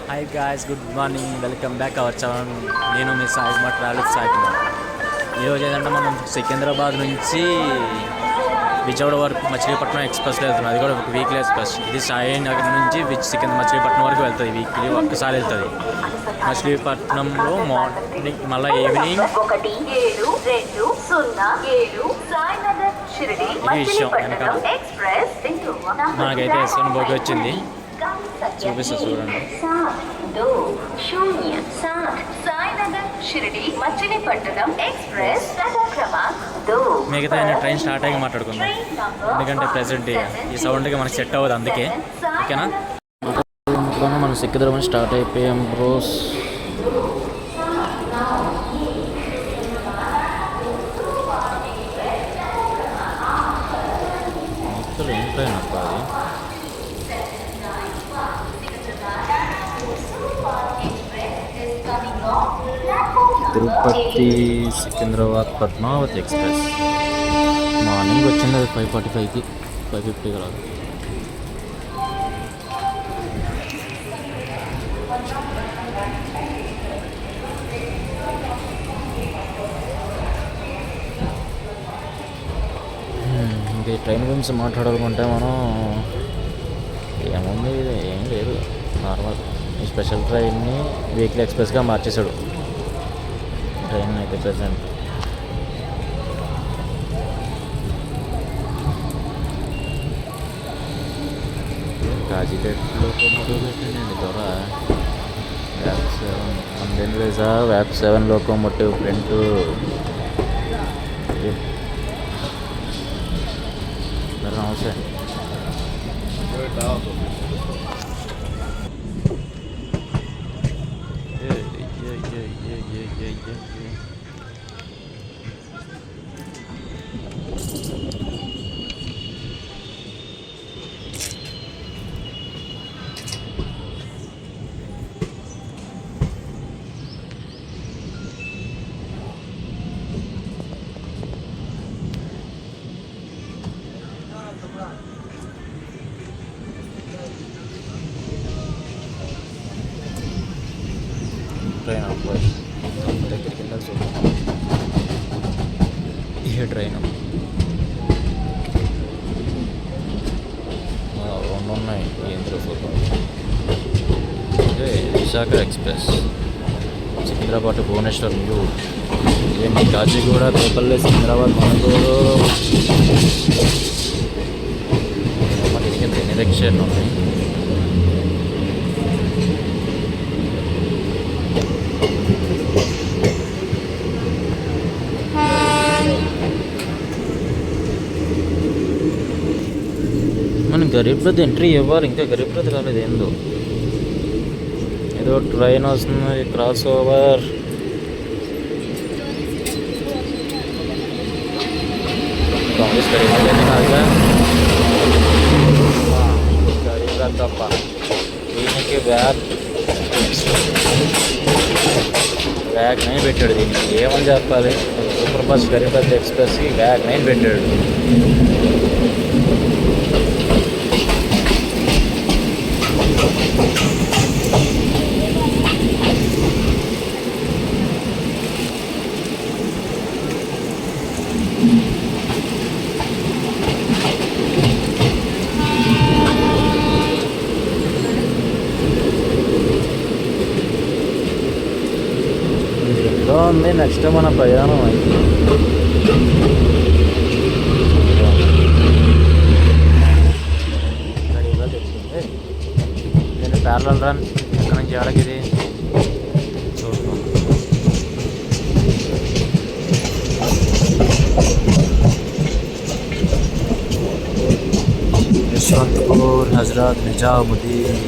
Hi guys, good morning, welcome back our channel. నేను మీ Sai Kumar travels Sai Kumar. ఈరోజు ఏంటంటే మనం సికింద్రాబాద్ నుంచి విజయవాడ వరకు మచిలీపట్నం ఎక్స్ప్రెస్లో వెళ్తున్నాం. అది కూడా ఒక వీక్లీ ఎక్స్ప్రెస్. ఇది సాయి నగర్ నుంచి మచిలీపట్నం వరకు వెళ్తుంది. వీక్లీ ఒక్కసారి వెళ్తుంది. మచిలీపట్నంలో మార్నింగ్ మళ్ళీ ఈవినింగ్. ఇది విషయం వెనకాల నాకైతే ఎస్ఎన్ బోగి వచ్చింది, చూపిస్తా చూడండి. మిగతా ట్రైన్ స్టార్ట్ అయ్యి మాట్లాడుకుందాం, ఎందుకంటే ప్రెసెంట్ ఈ సౌండ్కి మనకి సెట్ అవ్వదు, అందుకే. ఓకేనా, మనం సికింద్రాబాద్ స్టార్ట్ అయిపోయాం బ్రోస్. ఏం ట్రైన్ అబ్బా అది? తిరుపతి సికింద్రాబాద్ పద్మావతి ఎక్స్ప్రెస్ మార్నింగ్ వచ్చింది. అది 5:45కి 5:50కి రాదు. ఇంకా ఈ ట్రైన్ గురించి మాట్లాడాలనుకుంటే మనం ఏముంది, ఏం లేదు, నార్మల్. ఈ స్పెషల్ ట్రైన్ని వీక్లీ ఎక్స్ప్రెస్గా మార్చేశాడు ట్రైన్ అయితే ప్రెసెంట్. కాజీపేట లోకోమోటివ్ పెట్టండి ద్వారా వ్యాప్ 7 అందేం లేదా వ్యాప్ 7 లోకోమోటివ్ ఫ్రంట్. నమస్తే. ట్రైన్ అబ్బాయి దగ్గరికి వెళ్ళాలి చూడండి. ఈ ట్రైన్ రెండు ఉన్నాయి. ఇదే విశాఖ ఎక్స్ప్రెస్ సికింద్రాబాద్ భువనేశ్వర్ న్యూ. ఇదేంటి కాచిగూడ రేపల్లె సికింద్రాబాద్ మనగూరు. మనకి ఎన్ని రిక్షాలు ఉన్నాయి. మనం గరీబ్ రథ్ ఎంట్రీ ఇవ్వాలి, ఇంకా గరీబ్ రథ్ రాలేదు. ఏదో ట్రైన్ వస్తుంది, క్రాస్ ఓవర్. కాంగ్రెస్ గరీబ్ రథ్ తప్ప దీనికి బ్యాగ్ నైన్ పెట్టాడు. దీనికి ఏమని చెప్పాలి? సూపర్ ఫాస్ట్ గరీబ్ రథ్ ఎక్స్ప్రెస్కి బ్యాగ్ 9 పెట్టాడు. ఉంది నెక్స్ట్ మన ప్రయాణం అయితే. తెచ్చింది నేను ప్యారలల్ రన్ ఎక్కడి నుంచి ఆడకి ఇది చూస్తాం. యశ్వంతపూర్ హజరత్ నిజాముద్దీన్.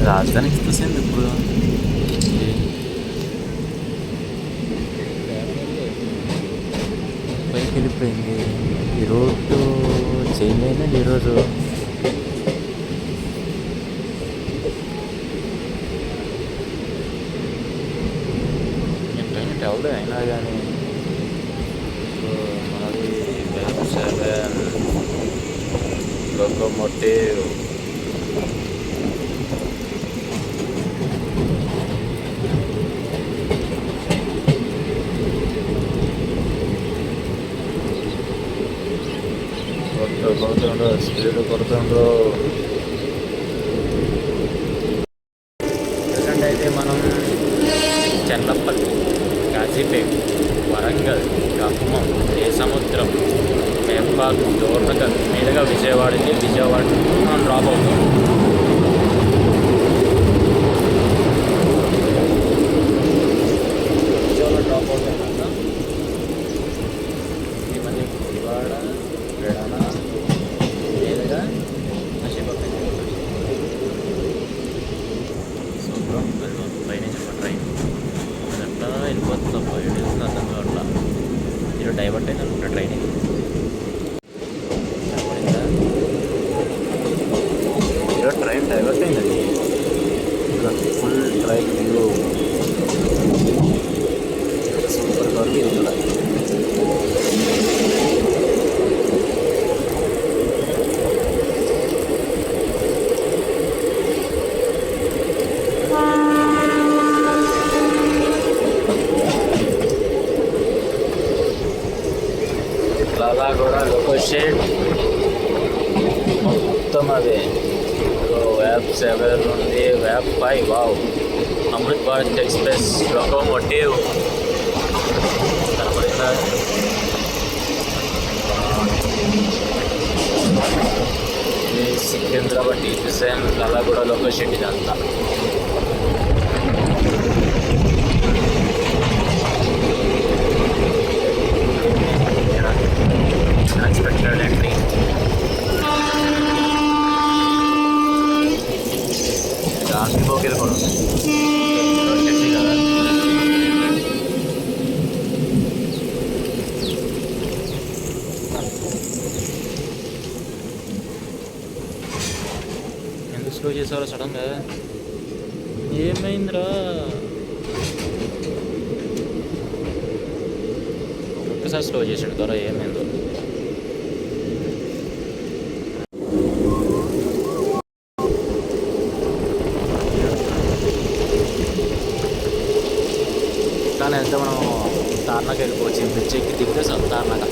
రాజధాని ఎక్స్ప్రెస్ ఏంది ఇప్పుడు? పైకి వెళ్ళిపోయింది. ఈ రోడ్డు చేంజ్ అయిందండి ఈరోజు. కానీ మనది Web7 లోకోమోటివ్. కొడుతుండ్రు స్పీడ్ కొడుతుండ్రు. ప్రజెంట్ అయితే మనం చెన్నపల్లి, కాజీపేట్, వరంగల్, ఖమ్మం, సముద్రం, మేంబాగ్, డోర్నకల్ మీదుగా విజయవాడ మనం డ్రాప్ అవుతాం. విజయవాడ డ్రాప్ అవుతాం కదా. ఇది మళ్ళీ విజయవాడ విడాన మీదుగా నశీపట్నం. సూపర్ పైనుంచి ట్రైన్ అట్లా వెళ్ళిపోతుంది. పోయి అర్థం కావట్లా. ఈరోజు డైవర్ట్ అయింది అనుకుంటా ట్రైన్. ఈరోజు ట్రైన్ డైవర్ట్ అయిందండి. ఫుల్ ట్రైన్ వ్యూ సూపర్ వరకు ఇది కూడా. అలా కూడా లొకేషన్ మొత్తం అదే. Web7 నుండి Web5. Wow, Amrit Bharat express locomotive కనపడిందా? ఇది సికింద్రాబాద్ డివిజన్ అలా కూడా లొకేషన్ ఇదంతా. Unexpected entry. లాస్ట్ బోగిలు కూడా ఉంది కదా. ఎందుకు స్లో చేసారో సడన్గా? ఏమైందిరా? ఒక్కసారి స్లో చేసాడు ద్వారా ఏమైందో. కానీ అయితే మనం తార్నాక వెళ్ళిపోవచ్చు. బ్రిడ్జ్ ఎక్కి దిగితే తార్నాక.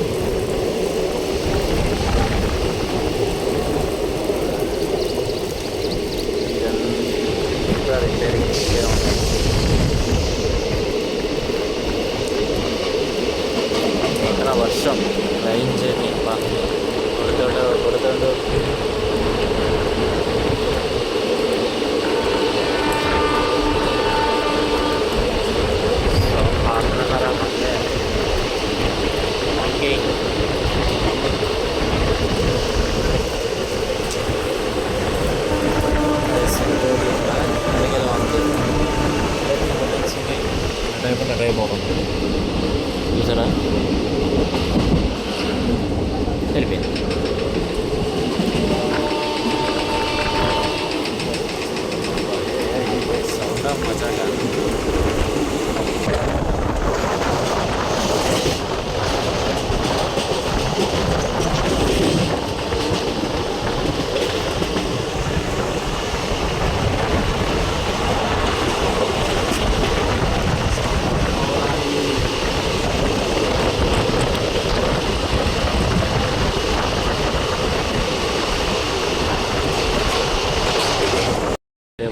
ఇదంతా రిపేరింగ్ పక్కన వర్షం, రైన్ జర్నీ కొడుతుండు. చూసారా వెళ్ళిపోయింది. సౌండ్ మజాగా.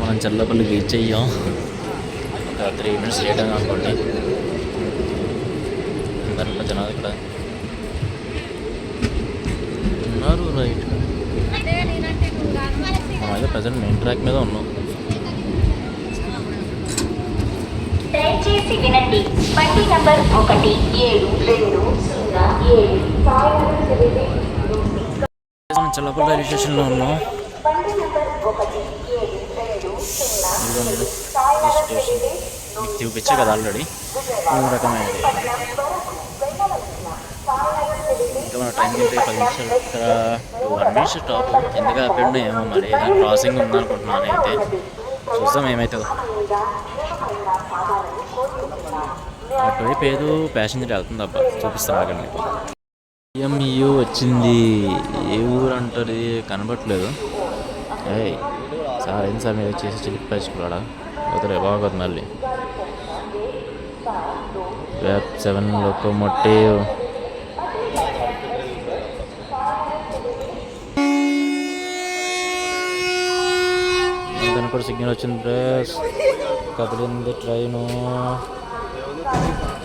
మనం చల్లపల్లి రీచ్ అయ్యాం. ఒక 3 minutes లేట్ అని అనుకోండి. అందరిలో జనాలు ఇక్కడ ఉన్నారు. రైట్, మనమైతే ప్రజెంట్ మెయిన్ ట్రాక్ మీద ఉన్నాం. దయచేసి వినండి, బండి నంబర్ 1720 మనం చల్లపల్లి రైల్వే స్టేషన్లో ఉన్నాం. స్టేషన్ చూపించా కదా ఆల్రెడీ. రకమైనది ఇంకా మన టైం తింటే 10 నిమిషాలు. ఇక్కడ 1 minute స్టాప్. ఎందుకు ఆపేడు ఏమో మరి. ఏదైనా క్రాసింగ్ ఉందనుకుంటున్నాను. అయితే చూద్దాం ఏమవుతుందో. అటువైపు ఏదో ప్యాసింజర్ వెళ్తుంది అబ్బా, చూపిస్తాను ఆగండి మీకు. ఎంయూ వచ్చింది. ఏ ఊరు అంటారు, కనబట్లేదు. ఏయ్ సార్, ఏంటి సార్ మీరు చేసి చిలిపేసుకున్నాడా? వదిలే, బాగోదు మళ్ళీ. వ్యాప్ 7 లోకోమోటివ్. దానికి కూడా సిగ్నల్ వచ్చింది బ్రేస్. కదిలింది ట్రైను,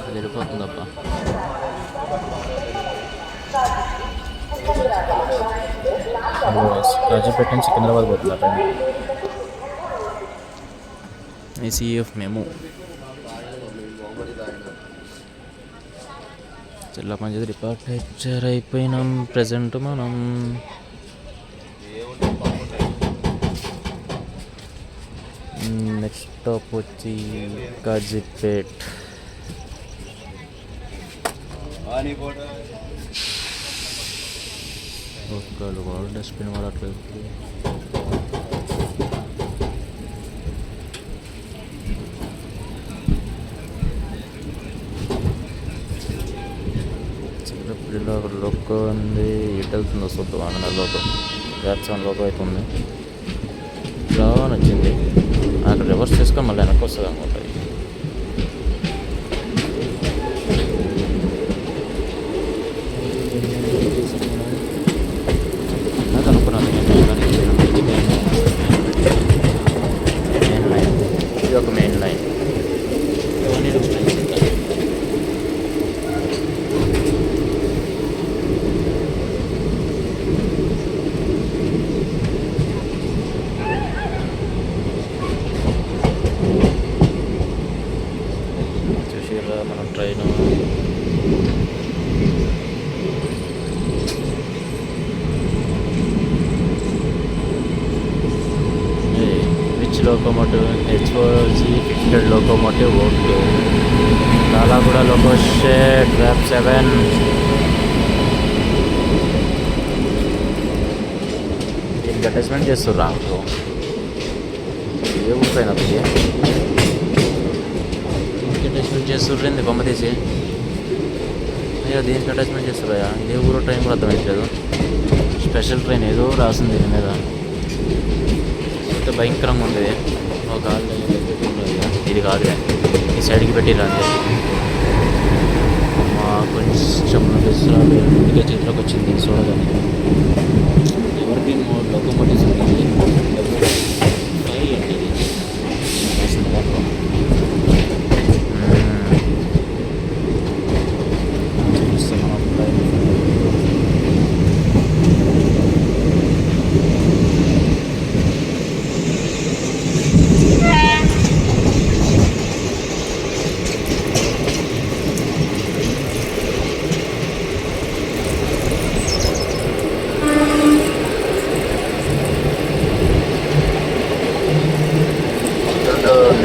అది వెళ్ళిపోతుందబ్బా. రాజపేట నుంచి సికింద్రాబాద్ పోతున్నా ట్రైన్. ఏసీఎఫ్ మేము జిల్లా పంచాయతీ డిపార్ట్మెంట్ అయిపోయినాం. ప్రజెంట్ మనం నెక్స్ట్ స్టాప్ వచ్చి కాజీపేట్. ఒక్కళ్ళు కూడా డస్ట్బిన్ వాడట్లేదు. చిన్నపిల్ల లోకో ఉంది. ఎటు వెళ్తుందో చూద్దాం. అన్న లోకో వ్యాప్సాన్ లోకో అయితే ఉంది. ఇలా నచ్చింది. అక్కడ రివర్స్ చేసుకొని మళ్ళీ వెనక్కి వస్తుంది అనుకుంటా. నాకు అనుకున్నాను ఇది మెయిన్ లైన్, ఇది ఒక మెయిన్ లైన్. ఇవన్నీ మనం train which locomotive? HOG fitted locomotive. Okay, చాలా కూడా లోకో షెడ్ వ్యాప్ 7. దీనికి అటాచ్మెంట్ చేస్తుర్రా? ఏ ఊరిపోయినా దీనికి అటాచ్మెంట్ చేస్తుర్రేంది బొమ్మ తీసి? అయ్యో, దీనికి అటాచ్మెంట్ చేస్తుర్రా? ఏ ఊరో ట్రైన్ కూడా అర్థమవుతలేదు. స్పెషల్ ట్రైన్ ఏదో రాసింది దీని మీద. అయితే భయంకరంగా ఉంది. ఒక ఇది కాదు, ఈ సైడ్కి పెట్టిరా అంతే. కొంచెం ఇంటికే చేతిలోకి వచ్చింది చూడగానే. ఎవరికి లోకోమోటివ్స్ ఉంటుంది.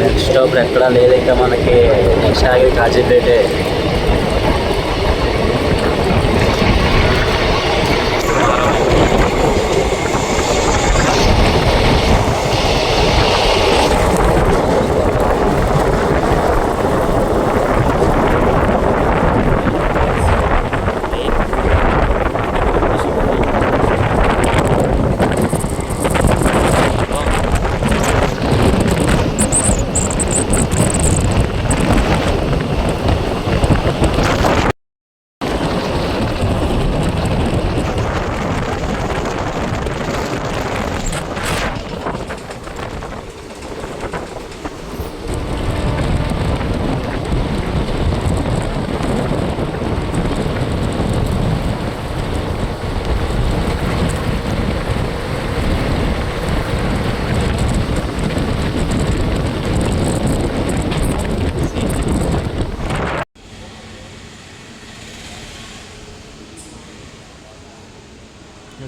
నెక్స్ట్ స్టాప్ ఎక్కడా లేదు ఇంకా మనకి. నెక్స్ట్ ఆగి కాజీపేటే.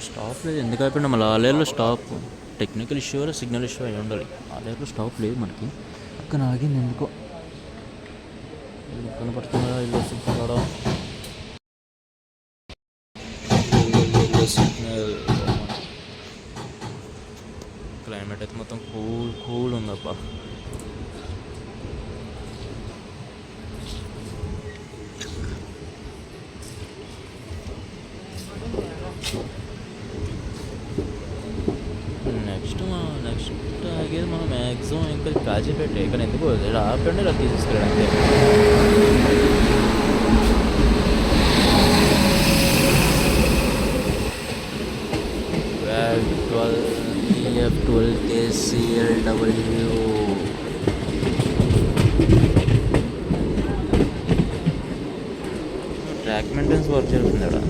స్టాప్ లేదు. ఎందుకు అయిపోయినా మళ్ళీ ఆలేరులో stop. Technical issue signal issue అయి ఉండాలి. ఆలేరులో స్టాప్ లేదు మనకి. అక్కడ ఆగింది ఎందుకో. కనపడుతుందా ఇల్లు సిగ్నల్? సిగ్నల్ క్లైమేట్ అయితే మొత్తం కూల్ ఉందబ్బా. తిరిగేది మనం మ్యాక్సిమం ఇంకా కాజీపేట కానీ ఎందుకు ఇలా ఆపండి ఇలా తీసుకెళ్ళాడు అంతే. EF12 KCLW track maintenance work జరుగుతుంది అక్కడ.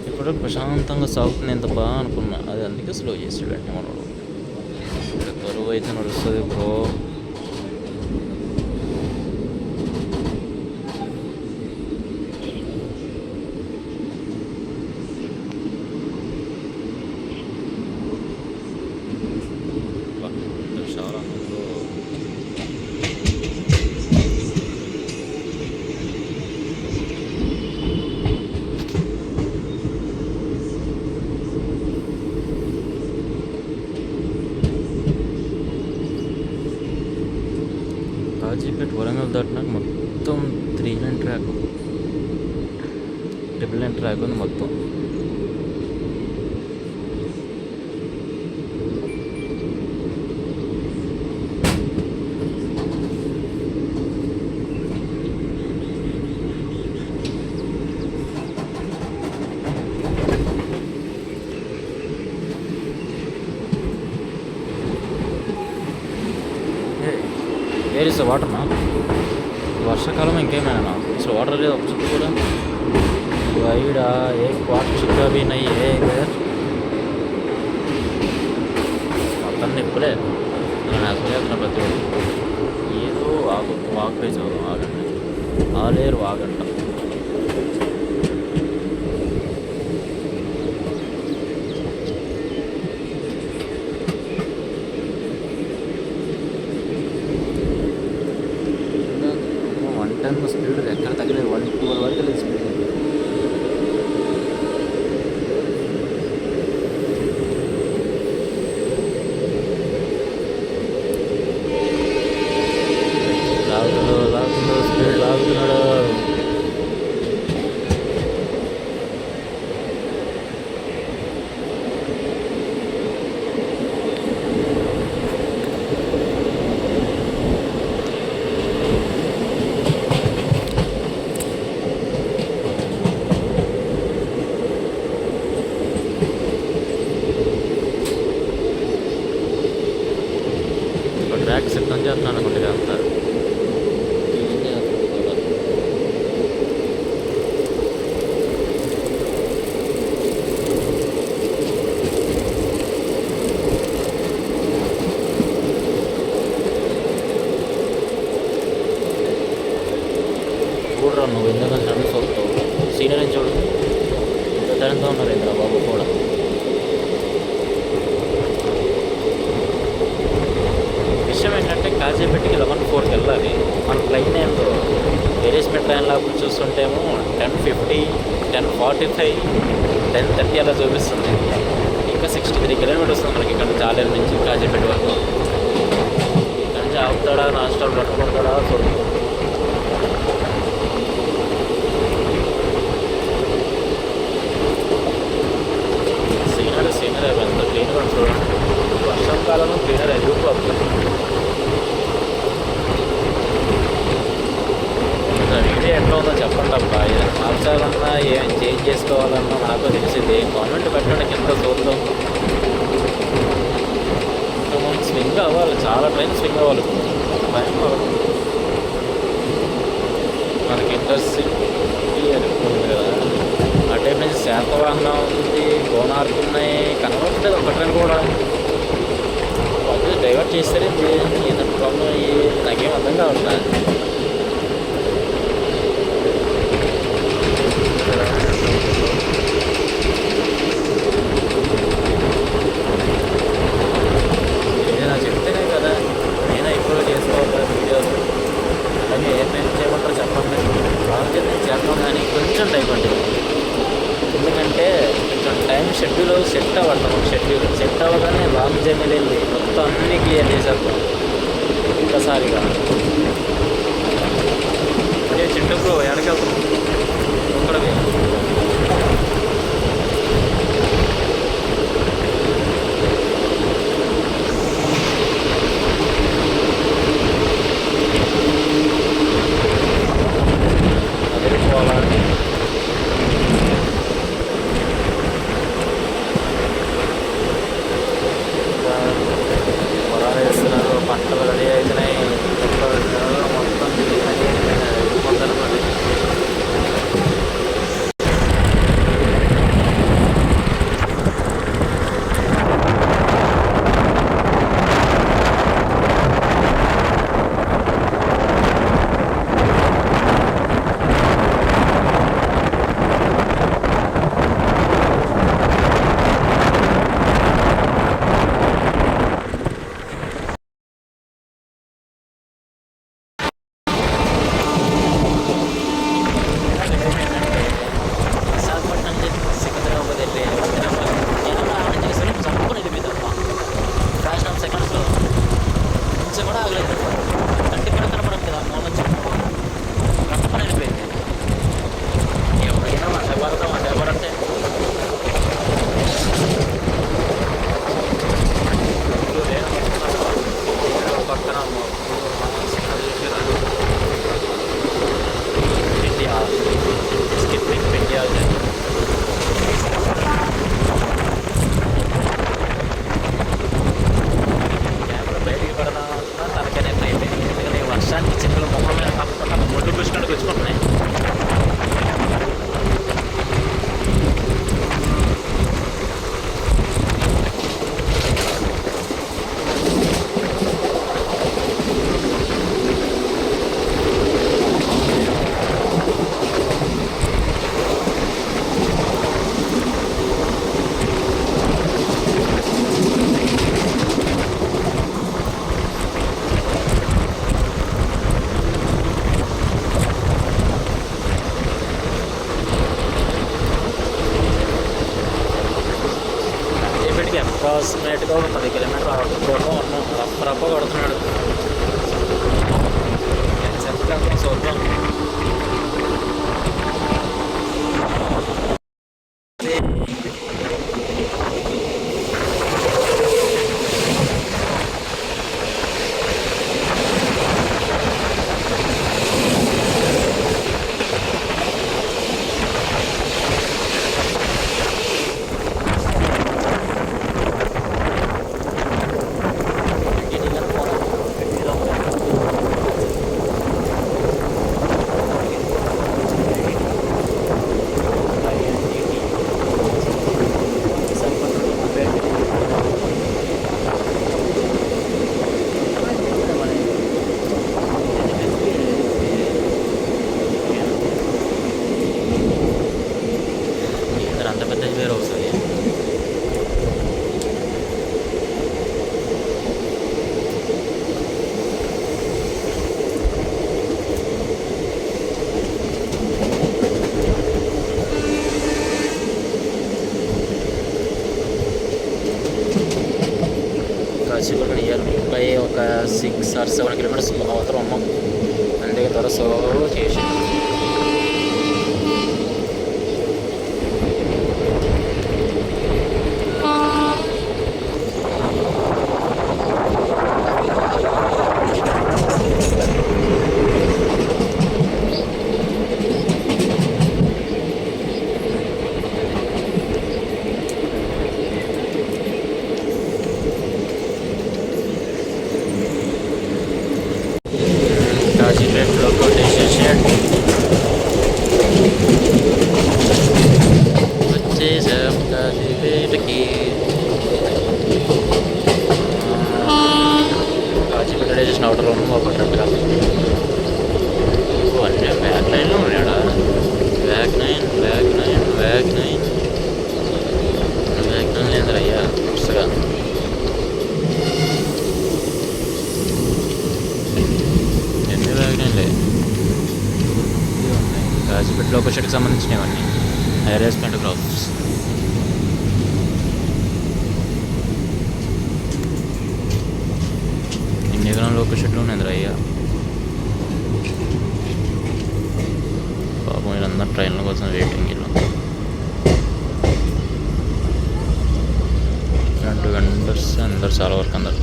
ఇప్పుడు ప్రశాంతంగా సాగుతుంది ఎంత బాగా అనుకున్నా, అది అందుకే స్లో చేసాడు అంటే మనోడు. ఇక్కడ కరువు అయితే నడుస్తుంది బ్రో. చాలా కాజీపేట వరంగల్ దాటినాక మొత్తం 3 line track, triple line track ఉంది మొత్తం. వేర్ ఇస్ వాటర్ నా వర్షాకాలం ఇంకేమైనా అసలు వాటర్ లేదు ఒక చుట్టూ కూడా. వైడా ఏ వాటర్ చుట్టూ అవి నయ్యి ఏ మొత్తం నిప్పులే. నేను అసలు చేస్తున్నా ప్రతి ఒక్కరు ఏదో వాక్ వేసి ఆగండి ఆలేరు ఆగంట. స్పీడ్ ఎక్కడ తగ్గలేదు, 112 వరకు లేదు స్పీడ్. లాగుతున్నాడు స్పీడ్ లాగుతున్నాడు. ట్రాక్ సిద్ధం చేస్తున్నాను అనుకుంటే అంతా చూడరా నువ్వు ఎందుకంటే నన్ను చూస్తావు. సీనియర్ అని చూడు తరంతో ఉన్నారు ఇంద్ర బాబు కూడా. విషయం ఏంటంటే కాజీపేటకి 11:04కి వెళ్ళాలి. మన ట్రైన్ ఏందో వేరేస్మెంట్ ట్రైన్ లాగా చూస్తుంటేమో 10:50, 10:45, 10:30 అలా చూపిస్తుంది. ఇంకా 63 కిలోమీటర్స్ వస్తుంది మనకి ఇక్కడ చాలేరు నుంచి కాజీపేట వరకు. ఇక్కడ నుంచి ఆపుతాడా నాన్ స్టాప్ పట్టుకుంటాడా చూడండి. సీనరీ ఎంత క్లీన్గా చూడండి. వర్షాకాలంలో క్లీనర్ ఎదిగిపోతుంది. వీడియో ఎట్లా ఉందో చెప్పండి అబ్బా. ఏదైనా మార్చాలన్నా ఏం చేంజ్ చేసుకోవాలన్నా నాకు తెలిసింది. కామెంట్ పెట్టండి కింద చూద్దాం. ఇంకా మనం స్వింగ్ అవ్వాలి, చాలా ట్రైన్ స్వింగ్ అవ్వాలి. భయం మనకి ఇండస్ట్రీ ఉంది కదా. ఆ టైప్ నుంచి శాతవాహనం ఉంది, కోనార్కు ఉన్నాయి, కనబడట్లేదు ఒక ట్రైన్ కూడా. వాళ్ళు డైవర్ట్ చేస్తారే ఏదంటే ప్రాబ్లం నాకేం అర్థం కావట్లేదు. ఏదైనా చెప్తేనే కదా నేనే ఇంప్రూవ్ చేసుకోవాలి కదా వీడియోస్. అలాగే ఏ ట్రైన్ చేయమంటారో చెప్పండి. వాళ్ళకి నేను చేద్దాం కానీ కొంచెం టైం పట్టింది. ఎందుకంటే కొంచెం టైం షెడ్యూల్ సెట్ అవ్వట్లేదు. షెడ్యూల్ సెట్ అవ్వగానే రామ్ జర్నీలు వెళ్ళి మొత్తం అన్నీ క్లియర్ చేశారు ఒక్కసారిగా. అదే చింటూ బ్రో ఎక్కడికి వెళ్తున్నాం ఒక్కడవి? అదే పోవాలని పొలాలు వేస్తున్నారు, పంటలు రెడీ అవుతున్నాయి, మొత్తం వెళ్ళిపోతారు. విశాఖపట్నం సికింద్రాబాద్ వెళ్ళి నేను కూడా ఆన్ చేశాను, చప్పుకొని వెళ్ళిపోయింది తప్ప ఫ్రాక్షన్ ఆఫ్ సెకండ్స్లో కొంచెం కూడా ఆగలేదు. కంటి కూడా కనపడదు కదా మూల నుంచి రప్పని వెళ్ళిపోయింది. ఎవరైనా మాట్లాడతాం మాట్లాడబడితే పక్కన ఇండియా స్కిప్పింగ్ ఇండియా కెమెరా బయటికి పడదా తనకనే అయిపోయింది. ఎందుకంటే వర్షానికి చిక్కులు మొహం మీద కాకుండా ఒడ్డు పుష్కడానికి వచ్చుకుంటున్నాయి. ఇప్పటికి అప్రాక్సిమేట్గా ఒక 10 కిలోమీటర్ రప్ప కొడుతున్నాడు. ఎంతసేపు చూద్దాం. అంత పెద్ద వేరు అవుతుంది. కాశీపూర్ నియర్ బై ఒక 6 or 7 కిలోమీటర్స్ అవతల ఉన్నాం. అందుకే త్వర స్లో చేసి కాశీపేటలో కొట్టేసేసాడు. వచ్చేసాం కాశీపేటకి. కాశీపేట చేసిన అవుటర్ రూమ్ పడ్డట్టుగా అన్నీ బ్యాక్ లైన్లో ఉన్నాడా? బ్యాక్ నైన్ లేదయ్యా వరుసగా. ఎన్ని బ్యాక్ నైన్లే కాశీపేట లోకల్ సంబంధించినవన్నీ హైరేస్మెంట్ క్రాప్స్. లోకల్ షెడ్లో ఉన్నది అయ్యా. పాపం వీళ్ళందరూ ట్రైన్ల కోసం వెయిటింగ్. వీళ్ళు 2 గంటర్స్ అందరు చాలా వరకు అందరు.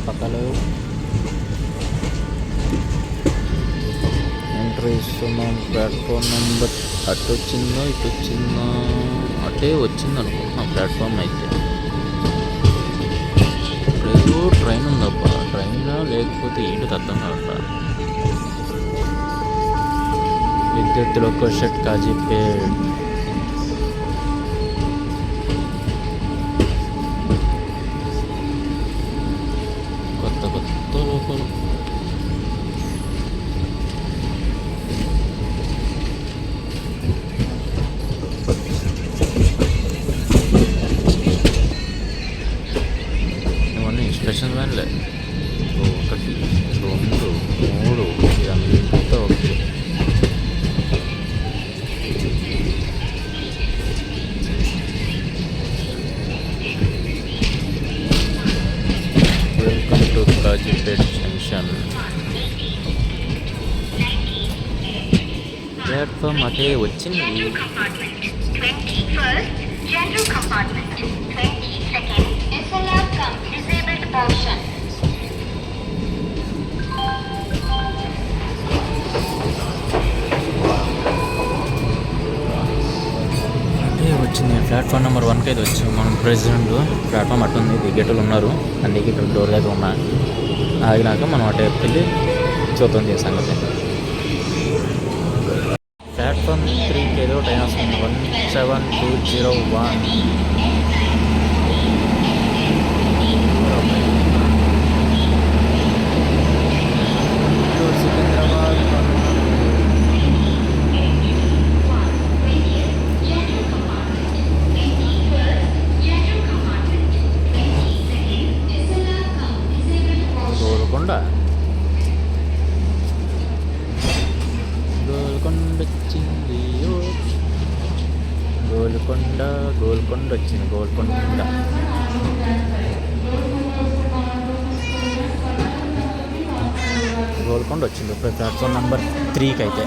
పక్కలో ఎంట్రీ ఇస్తున్నాం. ప్లాట్ఫామ్ నెంబర్ అటు వచ్చిందో ఇటు వచ్చిందో, అటే వచ్చింది అనుకుంటున్నాం ప్లాట్ఫామ్ అయితే. ఏదో ట్రైన్ ఉందప్ప, ట్రైన్ లేకపోతే ఏంటి అర్థం కావట్లా. విద్యుత్ లోకల్ షెడ్ కాజీపేట్. కొత్త లోకల్ స్టేషన్ వ్యాన్లే. 1 2 3 ఇదంతా okay. Welcome to Kazipet junction. Platform అటే వచ్చింది. 21st general compartment, 22nd SLR cum disabled portion. అంటే వచ్చింది ప్లాట్ఫామ్ నెంబర్ 1కి అయితే వచ్చాము. మనం ప్రెసిడెంట్ ప్లాట్ఫామ్ అటు ఉంది, దిగేటోళ్ళు ఉన్నారు. అందుకే ఇక్కడ డోర్ దగ్గర ఉన్నా. ఆగినాక మనం అటు వెళ్ళి చూద్దాం చేసాం కదా. ప్లాట్ఫామ్ 3కి ఏదో టైం వస్తుంది. 17201. సికింద్రాబాద్. గోల్కొండ వచ్చింది. గోల్కొండ వచ్చింది. గోల్కొండ వచ్చింది ఇప్పుడు ప్లాట్ఫామ్ నెంబర్ 3కి అయితే.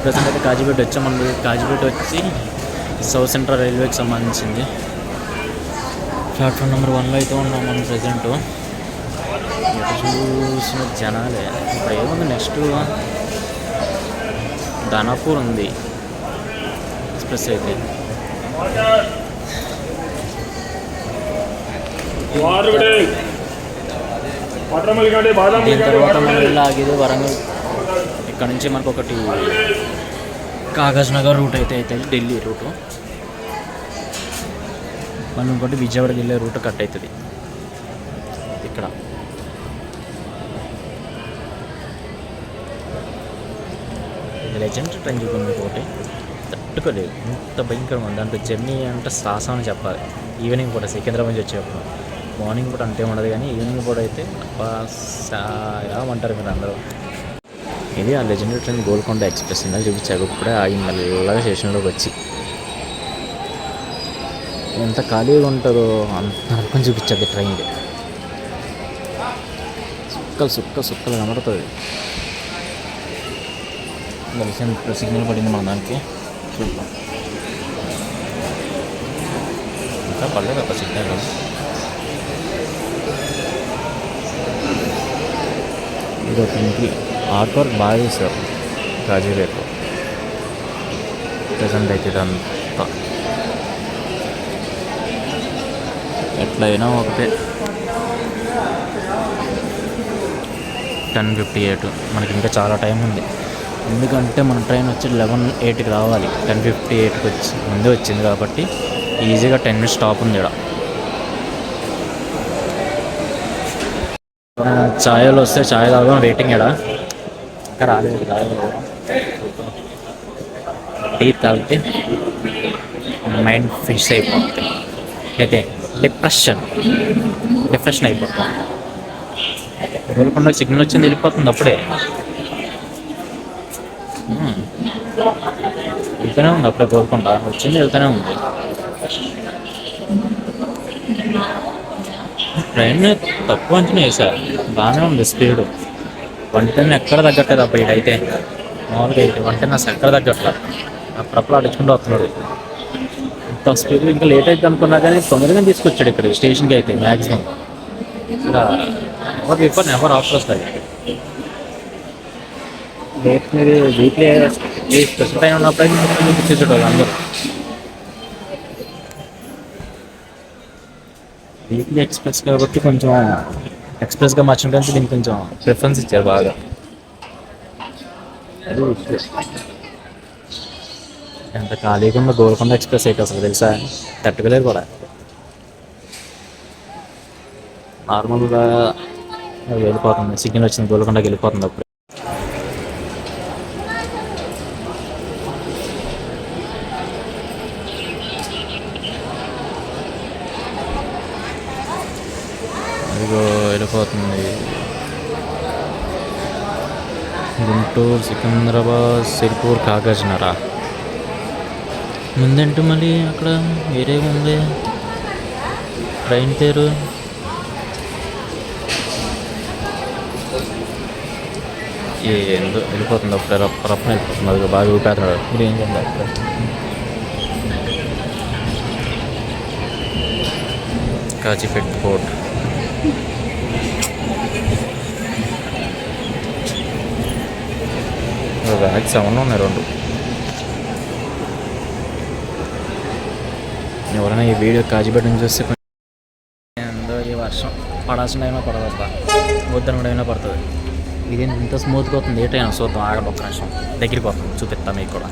ప్రజెంట్ అయితే కాజీపేట వచ్చాం. మనం కాజీపేట వచ్చి సౌత్ సెంట్రల్ రైల్వేకి సంబంధించింది ప్లాట్ఫామ్ నెంబర్ 1లో అయితే ఉన్నాం మనం ప్రజెంట్. చూసిన జనాలే. ఇప్పుడు ఏముంది, నెక్స్ట్ ధనాపూర్ ఉంది ఎక్స్ప్రెస్ అయితే. దీని తర్వాత మనం ఆగేది వరంగల్. ఇక్కడ నుంచి మనకు ఒకటి కాగజ్ నగర్ రూట్ అయితే అవుతుంది, ఢిల్లీ రూటు. మనం ఇంకోటి విజయవాడకి వెళ్ళే రూట్ కట్ అవుతుంది ఇక్కడ. లెజెండ్ ట్రైన్ చూడండి ఒకటి, తట్టుకోలేదు ఇంత భయంకరంగా ఉంది. దాంట్లో జర్నీ అంటే సాహసం అని చెప్పాలి. ఈవినింగ్ పూట సికింద్రాబాద్ నుంచి వచ్చేటప్పుడు. మార్నింగ్ పూట అంతే ఉండదు, కానీ ఈవినింగ్ పూట అయితే ఏమంటారు మీరు అందరూ. ఇది ఆ లెజెండరీ ట్రైన్ గోల్కొండ ఎక్స్ప్రెస్. ఇందా చూపించారు ఇప్పుడే ఆగింది మెల్లగా స్టేషన్లోకి వచ్చి. ఎంత ఖాళీగా ఉంటుందో అంత అనుకొని చూపించద్ది ట్రైన్కి. సుక్కలు కనబడుతుంది. సిగ్నల్ పడింది మన దానికి, చూద్దాం. ఇంకా పడలేదు ఒక సిగ్నల్. ఇది ఒక ఇంటి ఆర్ట్ వర్క్ బాగా చేశారు కాజీపేటలో. ప్రజెంట్ అయితే ఇదంతా ఎట్లయినా ఒకటే. 10:58. మనకి ఇంకా చాలా టైం ఉంది, ఎందుకంటే మన ట్రైన్ వచ్చి 11:08కి రావాలి. 10:58కి వచ్చి ముందే వచ్చింది కాబట్టి ఈజీగా 10 minutes స్టాప్ ఉంది ఇక్కడ. ఛాయలు వస్తే ఛాయ్ తాగా వెయిటింగ్ ఇక్కడ. ఇంకా రాలేదు టీ తాగితే మైండ్ ఫ్రెష్ అయిపోతుంది. అయితే డిప్రెషన్ అయిపోతాం. గోల్కొండ సిగ్నల్ వచ్చింది వెళ్ళిపోతుంది అప్పుడే. వెళ్తూనే ఉంది అప్పుడే, గోల్కొండ వచ్చింది వెళ్తూనే ఉంది. ట్రైన్ తక్కువ అంచనా వేసారు, బాగానే ఉంది స్పీడ్. 110 ఎక్కడ తగ్గట్లేదు అప్పుడు ఇటైతే. మామూలుగా అయితే 110 అసలు ఎక్కడ తగ్గట్లేదు. అప్పుడప్పుడు అడుచుకుంటూ వస్తున్నాడు. ఇంత స్పీడ్ ఇంకా లేట్ అయితే అనుకున్నా కానీ తొందరగా తీసుకొచ్చాడు ఇక్కడ స్టేషన్కి అయితే మ్యాక్సిమం. ఇలా ఎవరు బిఫోర్ నెవర్ ఆఫర్ వస్తుంది. లేట్ మీరు వీక్లీ స్పెషల్ టైం ఉన్నప్పుడు ఇచ్చేసేటోళ్ళు అందరూ. వీక్లీ ఎక్స్ప్రెస్ కాబట్టి కొంచెం ఎక్స్ప్రెస్గా మార్చిన కానీ దీనికి కొంచెం ప్రిఫరెన్స్ ఇచ్చారు బాగా. అది ఎంత ఖాళీగా ఉన్న గోల్కొండ ఎక్స్ప్రెస్ అయితే అసలు తెలుసా, తట్టుకోలేదు కూడా. నార్మల్గా వెళ్ళిపోతుంది, సిగ్నల్ వచ్చింది గోల్కొండకి వెళ్ళిపోతుంది అప్పుడు. అదిగో వెళ్ళిపోతుంది. గుంటూరు, సికింద్రాబాద్, సిర్పూర్, కాగజ్నగర్. ముందంటే మళ్ళీ అక్కడ వేరే ఉంది ట్రైన్ పేరు. ఏందో వెళ్ళిపోతుంది అప్పుడే, రప్పని వెళ్ళిపోతుంది. అది బాగా ఊపేస్తున్నాడు. మీరు ఏం చేయాలి అక్కడ? కాజీపేట్ పోర్ట్. వెనక్కి 7 ఉన్నాయి 2. ఎవరైనా ఈ వీడియో కాజీపేట నుంచి చూస్తే ఏందో ఈ వర్షం పడాల్సిన అయినా పడదబ్బా, వద్దని కూడా అయినా పడుతుంది. ఇదేంటి ఇంత స్మూత్గా అవుతుంది, ఏ ట్రైన్ చూద్దాం, ఆగండి ఒక్క నిమిషం. దగ్గరికి పోతుంది, చూపిస్తాం మీకు కూడా.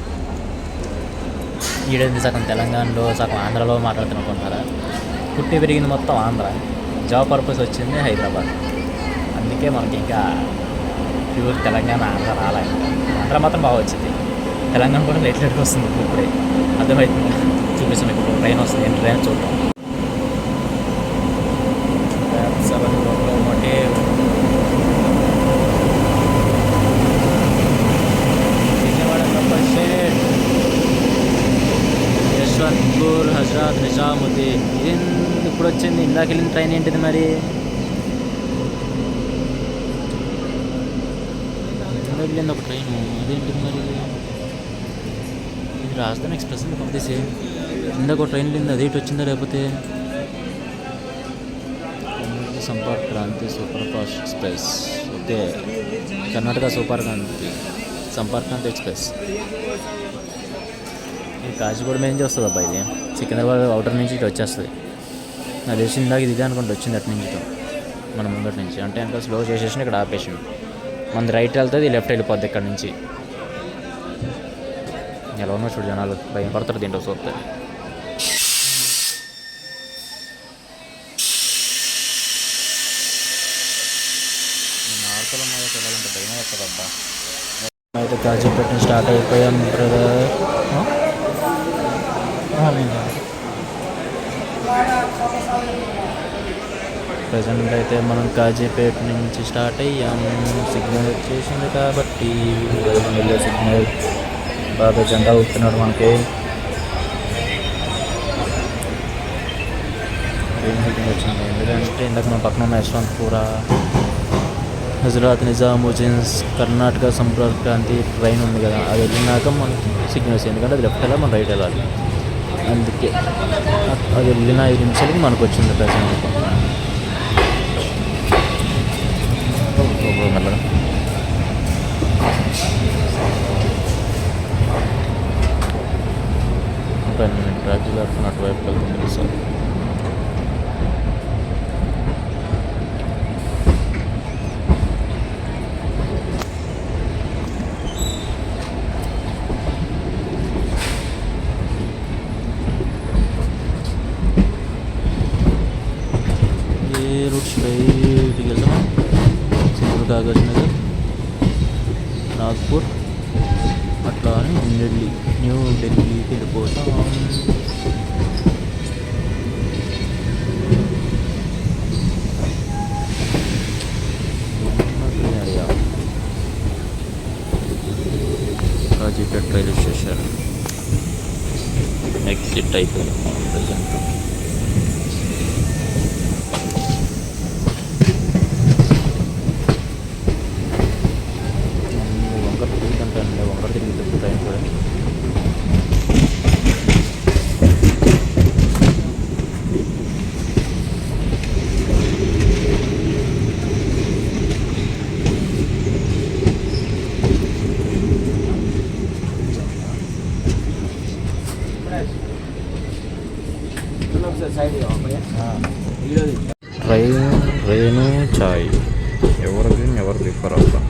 ఈడేంది సగం తెలంగాణలో సగం ఆంధ్రాలో మాట్లాడుతునుకుంటారా? పుట్టి పెరిగింది మొత్తం ఆంధ్ర, జాబ్ పర్పస్ వచ్చింది హైదరాబాద్. అందుకే మనకి ఇంకా ప్యూర్ తెలంగాణ ఆంధ్ర రాలే. ఆంధ్ర మాత్రం బాగా వచ్చింది, తెలంగాణ కూడా లేట్ లేట్గా వస్తుంది. ఇప్పుడే అర్థమవుతుంది, చూపిస్తాం మీకు. ట్రైన్ వస్తుంది, ఏంటి ట్రైన్ చూద్దాం. 7 locomotive Vijayawada local shed, Yeshwantpur, Hazrat Nizamuddin. ఇది ఇప్పుడు వచ్చింది, ఇందాక వెళ్ళిన ట్రైన్ ఏంటిది మరి? వెళ్ళింది ఒక ట్రైన్, అదేంటిది మరి? ఇది రాజధాని ఎక్స్ప్రెస్ అని పంపిస్తే ఇందాక ఒక ట్రైన్ వెళ్ళింది, అదేంటి వచ్చిందా? లేకపోతే Sampark Kranti superfast express. Okay, Karnataka super Kranti Sampark Kranti express. ఇది కాచిగూడ నుంచి వస్తుంది అబ్బా. ఇది సికింద్రాబాద్ అవుటర్ నుంచి ఇటు వచ్చేస్తుంది. నాకు తెలిసి ఇందాక ఇది అనుకుంటే వచ్చింది అటు నుంచి మన ముందటి నుంచి. అంటే ఎంత స్లో చేసేసి ఇక్కడ ఆపేసింది. మనది రైట్ వెళ్తుంది, లెఫ్ట్ వెళ్ళిపోద్ది ఇక్కడ నుంచి. ఎలా ఉన్నా చూడు, జనాలు భయం పడతారు దీంట్లో చూస్తే. నార్తలో ఉన్నది వెళ్ళాలంటే భయం వస్తుంది అబ్బా. అయితే కాజీపేట స్టార్ట్ అయిపోయాం బ్రదర్. ప్రజెంట్ అయితే మనం కాజీపేట నుంచి స్టార్ట్ అయ్యాం. సిగ్నల్ వచ్చేసింది కాబట్టి వెళ్ళే సిగ్నల్ బాగా జెండా ఊపుతున్నాడు మనకి. ఏం సిగ్నల్ వచ్చింది ఎందుకంటే ఇందాక మన పక్కన ఉన్న యశ్వంత్పూర్, హజరత్ నిజాముద్దీన్ కర్ణాటక సంపర్క్ క్రాంతి ట్రైన్ ఉంది కదా, అది వెళ్ళినాక మనకి సిగ్నల్ వచ్చింది. ఎందుకంటే అది లెఫ్ట్ వెళ్ళాలి, మనం రైట్ వెళ్ళాలి. అందుకే అది వెళ్ళిన 5 నిమిషాలకి మనకు వచ్చింది ప్రజెంట్. మెల్లగా ట్రాక్ జరుగుతున్న అటువైపు వెళ్తుంది సార్. ఏ రూట్ స్ట్రైట్కి వెళ్దాం. కాగజ్నగర్, నాగ్పూర్, అట్లా అని న్యూ ఢిల్లీకి వెళ్ళిపోతాం. సెట్ అయిపోయింది ప్రజెంట్. వంకర తిరుగుతుంటానండి, వంకర తిరుగుతుంది ట్రైన్ కూడా. ట్రైను చాయ్ ఎవరు ప్రిఫర్ అవుతాం.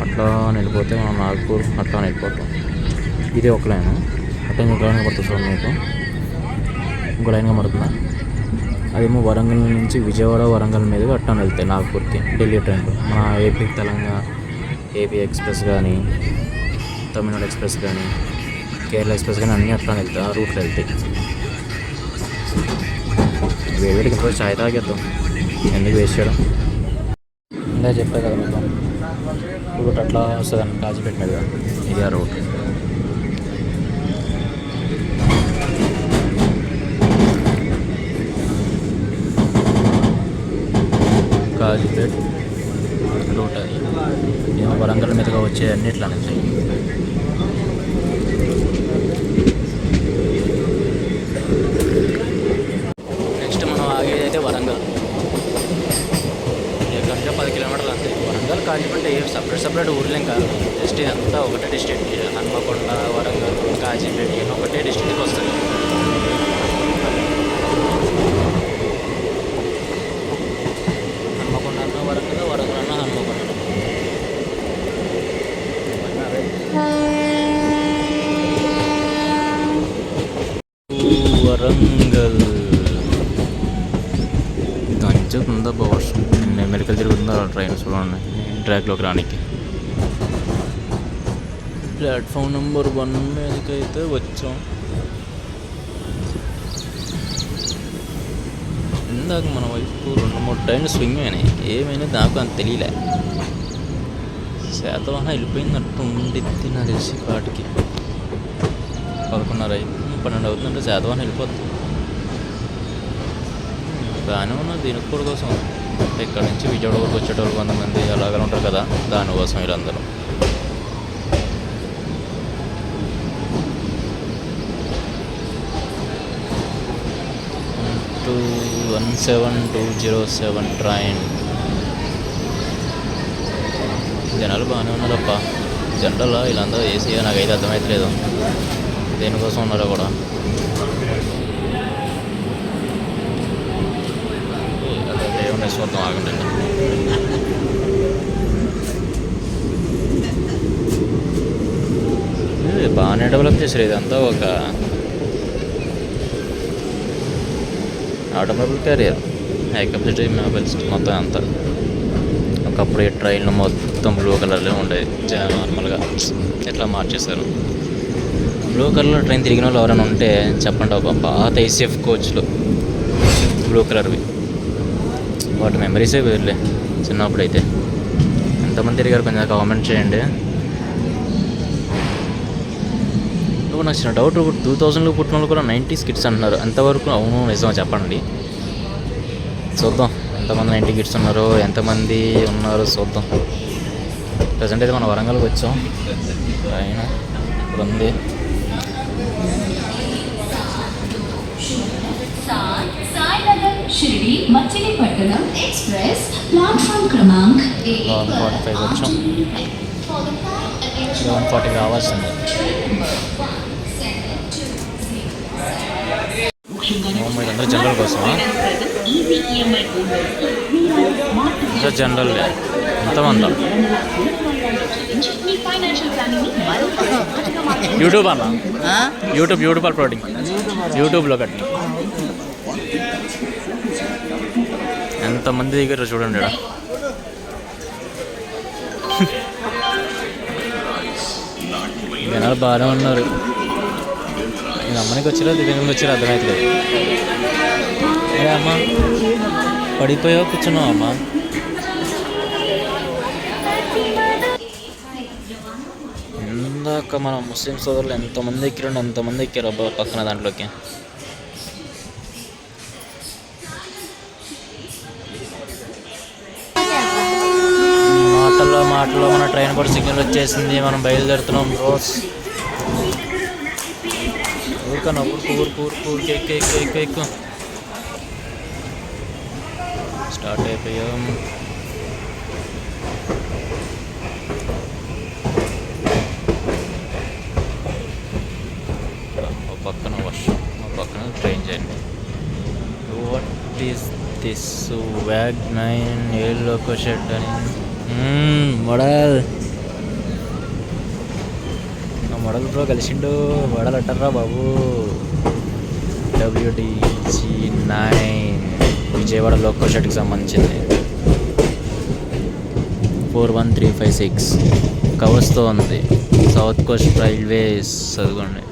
అట్లా వెళ్ళిపోతే మనం నాగపూర్ అట్లా వెళ్ళిపోతాం. ఇది ఒక లైన్, అట్లా ఇంకొక లైన్గా పడుతుంది చూడండి మీకు, ఇంకో లైన్గా పడుతుందా. అదేమో వరంగల్ నుంచి విజయవాడ వరంగల్ మీదుగా అట్టా వెళ్తాయి నాగపూర్కి ఢిల్లీ ట్రైన్లో. మన ఏపీ తెలంగాణ ఏపీ ఎక్స్ప్రెస్ కానీ, తమిళనాడు ఎక్స్ప్రెస్ కానీ, కేరళ ఎక్స్ప్రెస్ కానీ అన్నీ అట్లా వెళ్తాయి, ఆ రూట్లో వెళ్తాయి. వేడికి ఇంకో చాయ్ తాగేద్దాం, ఎందుకు వేస్ట్ చేయడం. ఇందా చెప్పా కదా మీకు, రూట్ అట్లా వస్తుందని కాజీపేట మీద, ఇది ఆ రూట్. కాజీపేట రూట్ అది. ఏమో వరంగల్ మీదుగా వచ్చే అన్నిట్లా ఉంటాయి. నెక్స్ట్ మనం ఆగేది అయితే వరంగల్. ఎక్కడికే 10 కిలోమీటర్లు అంతే. వరంగల్ కాజీపేట ఏ సపరేట్ ఊర్లేం కాదు, జస్ట్ ఇదంతా ఒకటే డిస్ట్రిక్ట్. హన్మకొండ, వరంగల్, కాజీపేట ఒకటే డిస్ట్రిక్ట్కి వస్తుంది. హన్మకొండ అన్న వరంగల్, వరంగల్ అన్న హన్మకొండ. వరంగల్ గంజకుందా వర్షం, నేను మెడికల్ తిరుగుతుందా ట్రైన్ చూడండి ట్రాక్లోకి రానికి. ప్లాట్ఫామ్ నెంబర్ 1 మీదకి అయితే వచ్చాం. ఇందాక మన వైపు 2-3 ట్రైన్లు స్వింగ్ అయినాయి, ఏమైనా నాకు అంత తెలియలే. శాతవాహన వెళ్ళిపోయిందట్టు ఉండిద్ది నా తెలిసి కాటికి. 11:30 అవుతుందంటే శాతవాహన వెళ్ళిపోద్ది. బాగానే ఉన్నది దీనికి కూడా కోసం. ఇక్కడ నుంచి విజయవాడ వరకు వచ్చేటోళ్ళు కొంతమంది అలాగే ఉంటారు కదా, దానికోసం వీళ్ళందరూ. to 17207 train. జనాలు బాగానే ఉన్నారప్ప. జనరల్ వీళ్ళందరూ ఏసీ నాకైతే అర్థమవుతలేదు దేనికోసం ఉన్నారో కూడా. ఏమన్నా చూద్దాం ఆగండి. బాగానే డెవలప్ చేశారు. ఇదంతా ఒక automobile carrier, high capacity mobiles మొత్తం అంతా. ఒకప్పుడు ఈ ట్రైన్లు మొత్తం బ్లూ కలర్లో ఉండేది, నార్మల్గా ఎట్లా మార్చేశారు. బ్లూ కలర్లో ట్రైన్ తిరిగిన వాళ్ళు ఎవరైనా ఉంటే చెప్పండి. ఒక పాత ఐసీఎఫ్ కోచ్లు బ్లూ కలర్వి, వాటి మెమరీసే వేరులే. చిన్నప్పుడైతే ఎంతమంది తిరిగారు కొంచెం కామెంట్ చేయండి. నాకు చిన్న డౌట్, 2000లో పుట్టిన వాళ్ళు కూడా 90s కిడ్స్ అంటున్నారు. ఎంతవరకు అవును నిజమో చెప్పండి. చూద్దాం ఎంతమంది 90 కిడ్స్ ఉన్నారో, ఎంతమంది ఉన్నారో చూద్దాం. ప్రజెంట్ అయితే మనం వరంగల్కి వచ్చాం. ఆయన ఇప్పుడు ఉంది. शिर्डी मछलीपट्टनम एक्सप्रेस प्लेटफॉर्म क्रमांक 11:45 వచ్చాం. 11:40 రావాల్సింది. మీరందరూ జనరల్ కోసమా? జనరల్ ఎంతమంది? యూట్యూబ్ అన్న, యూట్యూబ్ అప్లోడింగ్, యూట్యూబ్లో కట్టి ఎంతమంది దగ్గర చూడండి. జనాలు బాగానే ఉన్నారు. నేను అమ్మనికి వచ్చిరా దివ్యంగా వచ్చిరా అర్థమవుతుంది. అరే అమ్మ పడిపోయావా కూర్చున్నావు అమ్మ? ఇందాక మన ముస్లిం సోదరులు ఎంతమంది ఎక్కిరండి, ఎంతమంది ఎక్కారు అబ్బా పక్కన దాంట్లోకి. మాటల్లో మన ట్రైన్ కూడా సిగ్నల్ వచ్చేసింది, మనం బయలుదేరుతున్నాం రోస్. ఊరికన్నా ఊరికి ఎక్కువ స్టార్ట్ అయిపోయాం. పక్కన వర్షం, పక్కన train journey. What is this వ్యాగ్ 9 ఏళ్ళొక షెడ్ అని మోడల్. మోడల్ బ్రో కలిసిండు, మోడల్ అంటారా బాబు. WDG9 విజయవాడ లోకల్ షెడ్కి సంబంధించింది. 41356 కవర్స్తో ఉంది. సౌత్ కోస్ట్ రైల్వేస్ చదువుకోండి.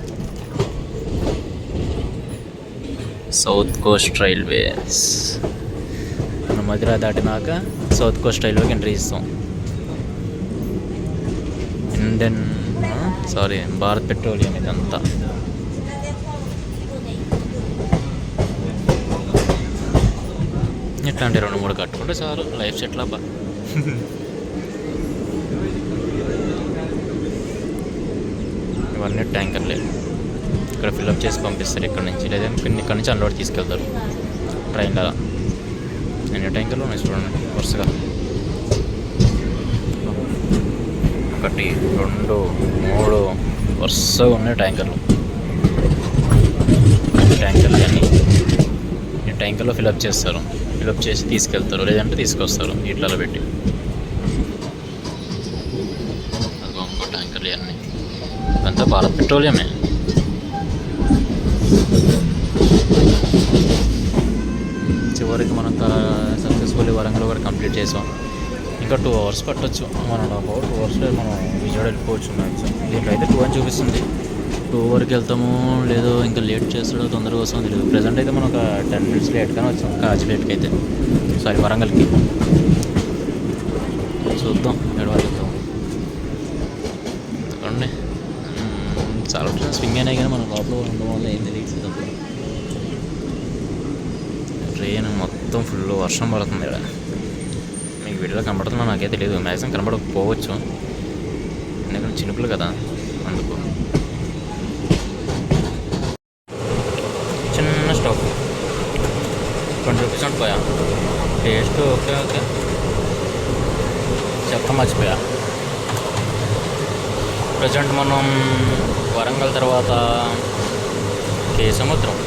South Coast railways. మనం మధుర దాటినాక సౌత్ కోస్ట్ రైల్వేకి ఎంట్రీ ఇస్తాం. భారత్ పెట్రోలియం ఇదంతా. ఇట్లాంటి 2-3 కట్టుకుంటే చాలు, లైఫ్ సెటిల్ అబ్బా. ఇవన్నీ ట్యాంకర్లే, ఇక్కడ ఫిల్అప్ చేసి పంపిస్తారు ఇక్కడ నుంచి, లేదా ఇక్కడ నుంచి అన్లోడ్ తీసుకెళ్తారు ట్రైన్లో. ఎన్ని ట్యాంకర్లు ఉన్నాయి చూడండి వరుసగా. 1 2 3 వరుసగా ఉన్నాయి ట్యాంకర్లు. అన్నీ ఈ ట్యాంకర్లో ఫిల్అప్ చేస్తారు, ఫిల్అప్ చేసి తీసుకెళ్తారు, లేదంటే తీసుకొస్తారు ఇట్లలో పెట్టి. అదిగో ఇంకో ట్యాంకర్లు ఇవన్నీ, ఇదంతా భారత్ పెట్రోలియమే. చివరికి మనం సక్సెస్ఫుల్లీ వరంగల్ కూడా కంప్లీట్ చేసాం. ఇంకా 2 hours పట్టవచ్చు, 1.5 hour 2 hours మనం విజయవాడ వెళ్ళిపోవచ్చు మ్యాక్సిమం. దీంట్లో అయితే 2 అని చూపిస్తుంది. 2 వరకు వెళ్తాము, లేదో ఇంకా లేట్ చేస్తాడో తొందరగా వస్తామో తెలియదు. ప్రజెంట్ అయితే మనం ఒక 10 minutes లేట్గానే వచ్చాం కాజీపేటకి అయితే, సారీ వరంగల్కి. చూద్దాం ఎక్కడ వెళ్తాం. ఎందుకండి చాలా ట్రైన్ స్వింగ్ అయినాయి కానీ మనం లోపల ఉండడం వల్ల ఏం తెలియదు. ట్రైన్ మొత్తం ఫుల్ వర్షం పడుతుంది ఇక్కడ. మీకు వీడియోలో కనబడుతున్నా నాకైతే తెలియదు, మ్యాక్సిమం కనబడకపోవచ్చు ఎందుకంటే చినుకులు కదా, అందుకు. చిన్న స్టవ్ 20 rupees పోయా. టేస్ట్ ఓకే చెత్త మర్చిపోయా. ప్రజెంట్ మనం వరంగల్ తర్వాత కేసముద్రం,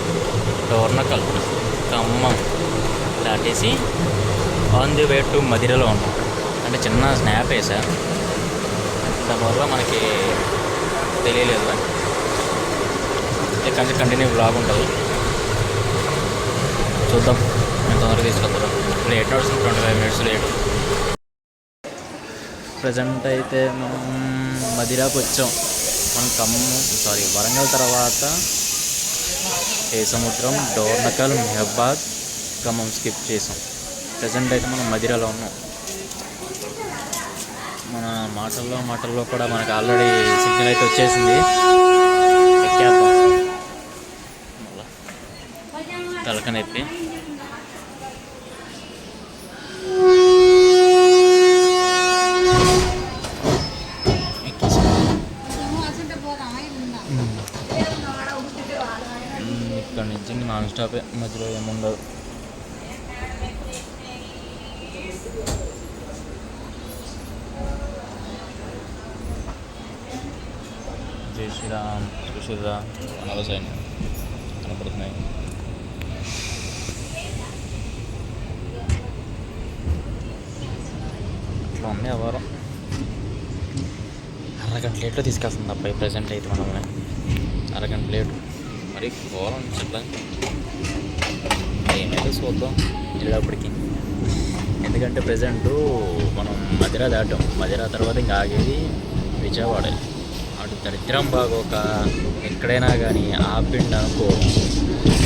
డోర్నకల్, ఖమ్మం దాటేసి ఆన్ ది వే టు మదిరలో ఉన్నాం. అంటే చిన్న స్నాప్ వేసా, దానివల్ల మనకి తెలియలేదు అని. ఇక్కడ నుంచి కంటిన్యూ బ్లాగ్ ఉంటుంది, చూద్దాం నేను తొందరగా తీసుకెళ్తాను. ఇప్పుడు 8 hours 25 minutes లేట్. ప్రజెంట్ అయితే మనం మదిరాకు వచ్చాం. మనం వరంగల్ తర్వాత కేసముద్రం, డోర్నకల్, మెహబాద్, ఖమ్మం స్కిప్ చేసాం. ప్రజెంట్ అయితే మనం మదిరాలో ఉన్నాం. మన మాటల్లో కూడా మనకు ఆల్రెడీ సిగ్నల్ అయితే వచ్చేసింది. ఎక్కేద్దాం. తలక నొప్పి. ఇక్కడ నుంచి నాన్ స్టాపే, మధ్యలో ఏముండదు. జై శ్రీరామ్, సుశీరా అనవసరం కనపడుతున్నాయి. అట్లా ఉంది ఆ వారం. అరగంట లేట్లో తీసుకెళ్తుంది అబ్బాయి. ప్రజెంట్ అయితే మనల్ని అరగంట లేటు, మరి ఘోరం చెప్పండి. ఏమైతే చూద్దాం వెళ్ళేటప్పటికి. ఎందుకంటే ప్రజెంటు మనం మదిరా దాటాం. మదిరా తర్వాత ఇంకా ఆగేది విజయవాడ. అటు దరిద్రం బాగోక ఎక్కడైనా కానీ ఆపిండి అనుకో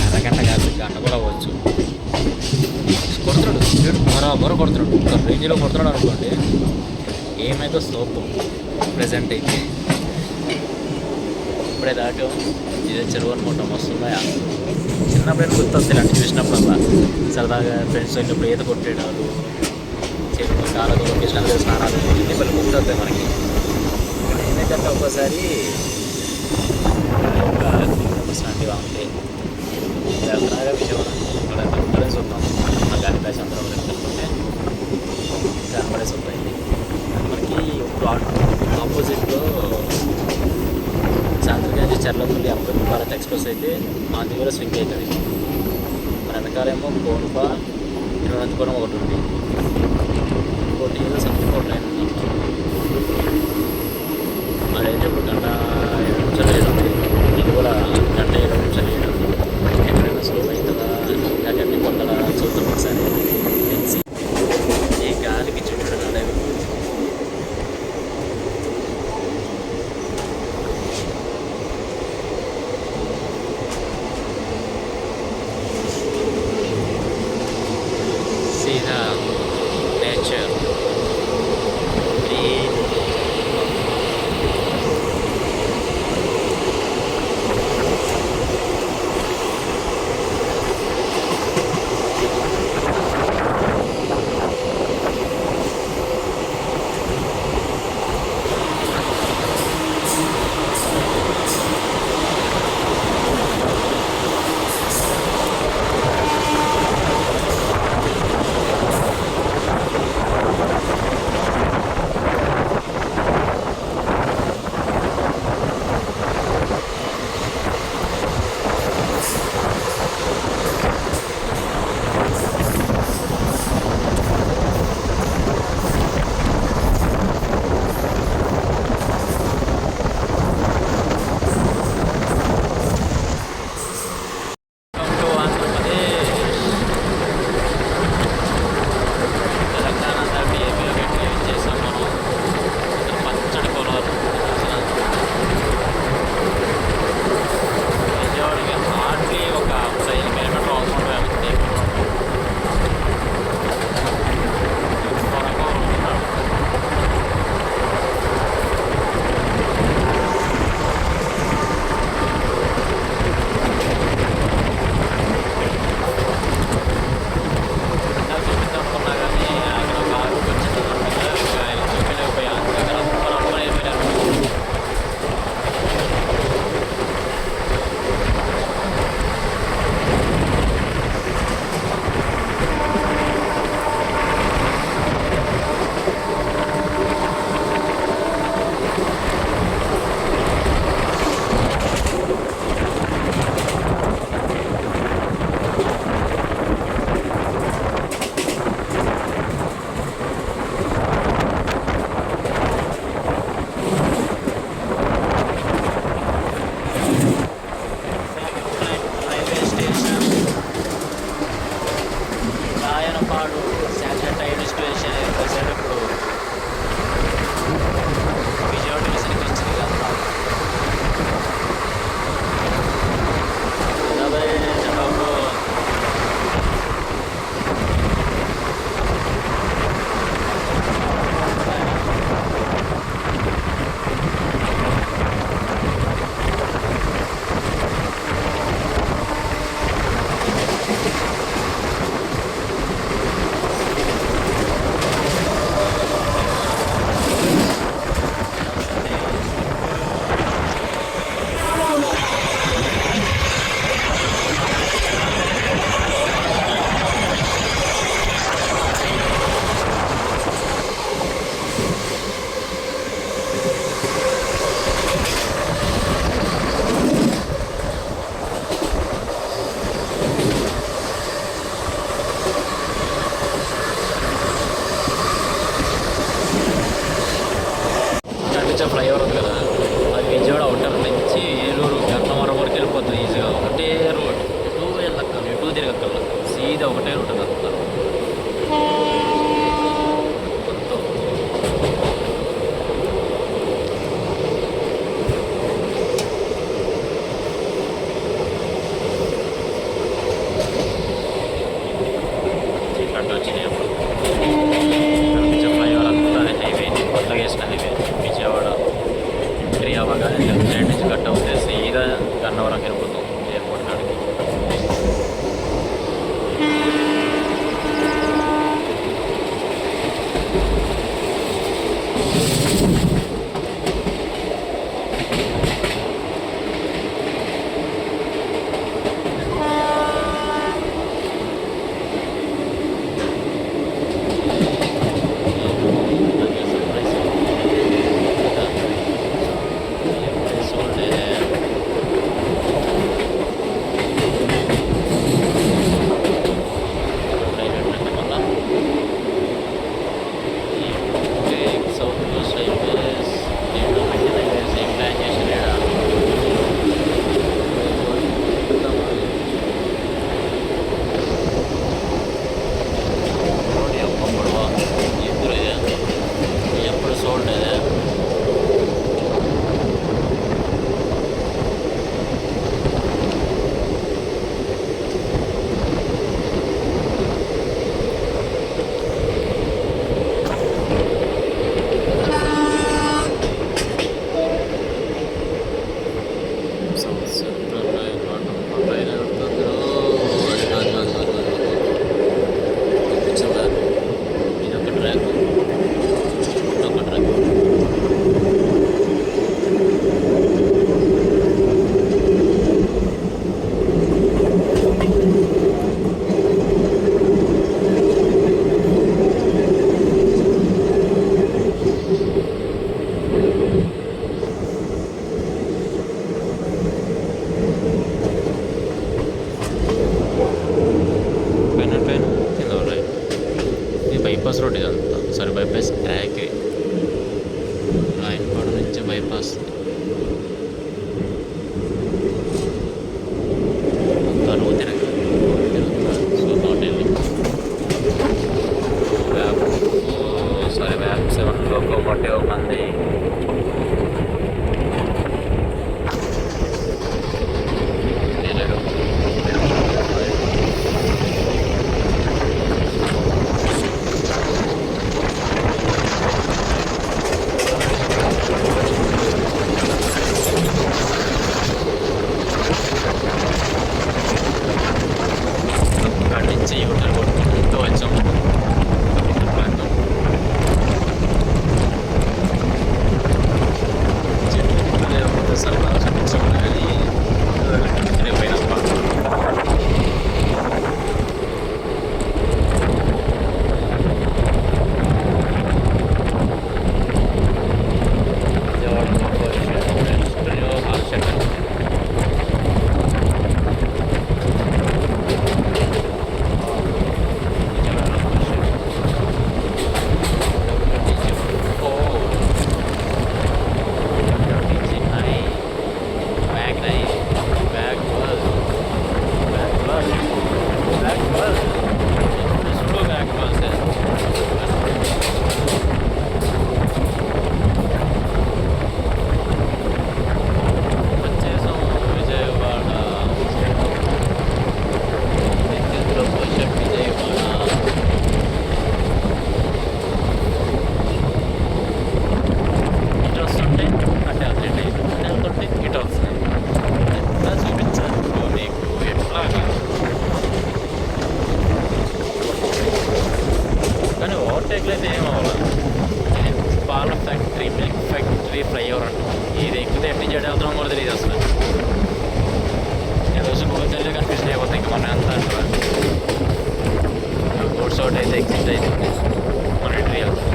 అరగంట కాదు, గంట కూడా అవ్వచ్చు. కొడుతున్నాడు బరాబర కొడుతున్నాడు, ఒక రేంజ్లో కొడుతున్నాడు అనుకోండి. ఏమైతే సోప్ ప్రజెంట్ అయితే ఇప్పుడే దాటాం. ఇదే చెరువు అనుకుంటాం. వస్తున్నాయా చిన్నప్పుడు గుర్తొస్తాయి ఇలాంటి చూసినప్పుడల్లా. సరదాగా ఫ్రెండ్స్ వెళ్ళినప్పుడు ఈత కొట్టేవాళ్ళు, చెరువు కాళ్ళతో కొట్టేసినప్పుడు స్నానాలు ఇన్ని పనులు గుర్తొస్తాయి మనకి. ఏమైందంటే ఒక్కోసారి లాంటివి ఉంటాయి. వెళ్తున్నాగా విజయవాడ ఇక్కడ కనపడేసి వద్దాం. మా గాలి బ్యాచ్ అందరూ వెళ్తుంటే కనపడేసి వస్తాయి. మనకి ఆపోజిట్లో సాయంత్రం చర్లపల్లి అమృత్ భారత్ ఎక్స్ప్రెస్ అయితే మా దగ్గర స్వింగ్ అవుతుంది. మన వెనకాలేమో కోన్ప తిరువనంతపురం ఒకటి ఉంది. ఇంకోటి ఏదో సంథింగ్ ఒకటి ఉంది. అదైతే ఇప్పుడు గంట 7 నిమిషాలు వేయడం, ఇది కూడా గంట 7 నిమిషాలు వేయడం. ఎక్కడైనా స్లో అవుతుందా ఎక్కడిని కొత్తగా చూద్దాం ఒకసారి తెలిసి. ఈ గాలికి చుట్టూ నడవి నేచర్ గ్రీన్. ఫ్లైఓవర్ ఉంది కదా, అది విజయవాడ అవుటర్ నుంచి ఏలూరు గన్నవరం వరకు వెళ్ళిపోతుంది ఈజీగా. ఒకటే రోడ్, ఎటు వెళ్ళక్కర్లేదు, ఎటు తిరగక్కర్లేదు, సీదా ఒకటే రోడ్ అంతా. చీకట్లు వచ్చినాయి అప్పుడు. ఫ్లైఓవర్ అంతా హైవే కొత్తగా ఎంట్రీ అవ్వగానే లెఫ్ట్ సైడ్ నుంచి కట్ అవుతే సీదా గన్నవరం వెళ్ళిపోతాం ఎయిర్పోర్ట్ కాడికి. బైపాస్ రోడ్ ఇదంతా, సారీ బైపాస్ ట్రాక్, రాయనపాడు నుంచి బైపాస్ తరువు తిరగాలి. సో నాట్ వెళ్ళి వ్యాప్, సారీ వ్యాప్ 7లోకి ఒకటి మంది ఫ్లైఓవర్ అంట. ఇది ఎక్కితే ఎట్టి చేయడం వెళ్తున్నాం కూడా తెలియదు అసలు. రోజు గోల్కల్లో కనిపిస్తే అయిపోతాయి ఇంకా మన అంతా అంటారు. గూడ్స్ ఒకటి అయితే ఎక్కిట్ అయితే మన ఎంట్రీ వెళ్తాం.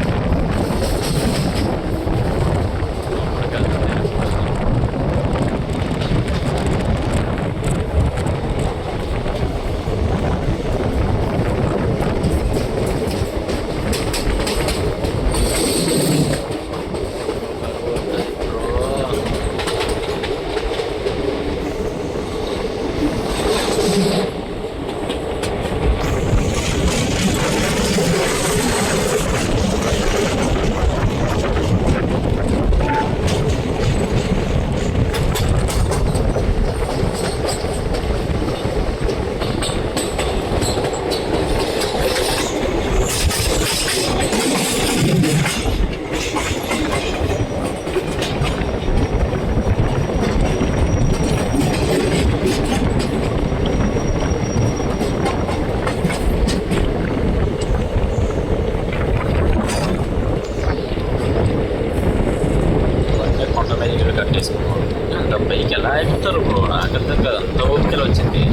అంత పైకి ఎలా ఎక్కుతారు బ్రో? నాకు అర్థం కాదు, అంత ఓపికలు వచ్చింది.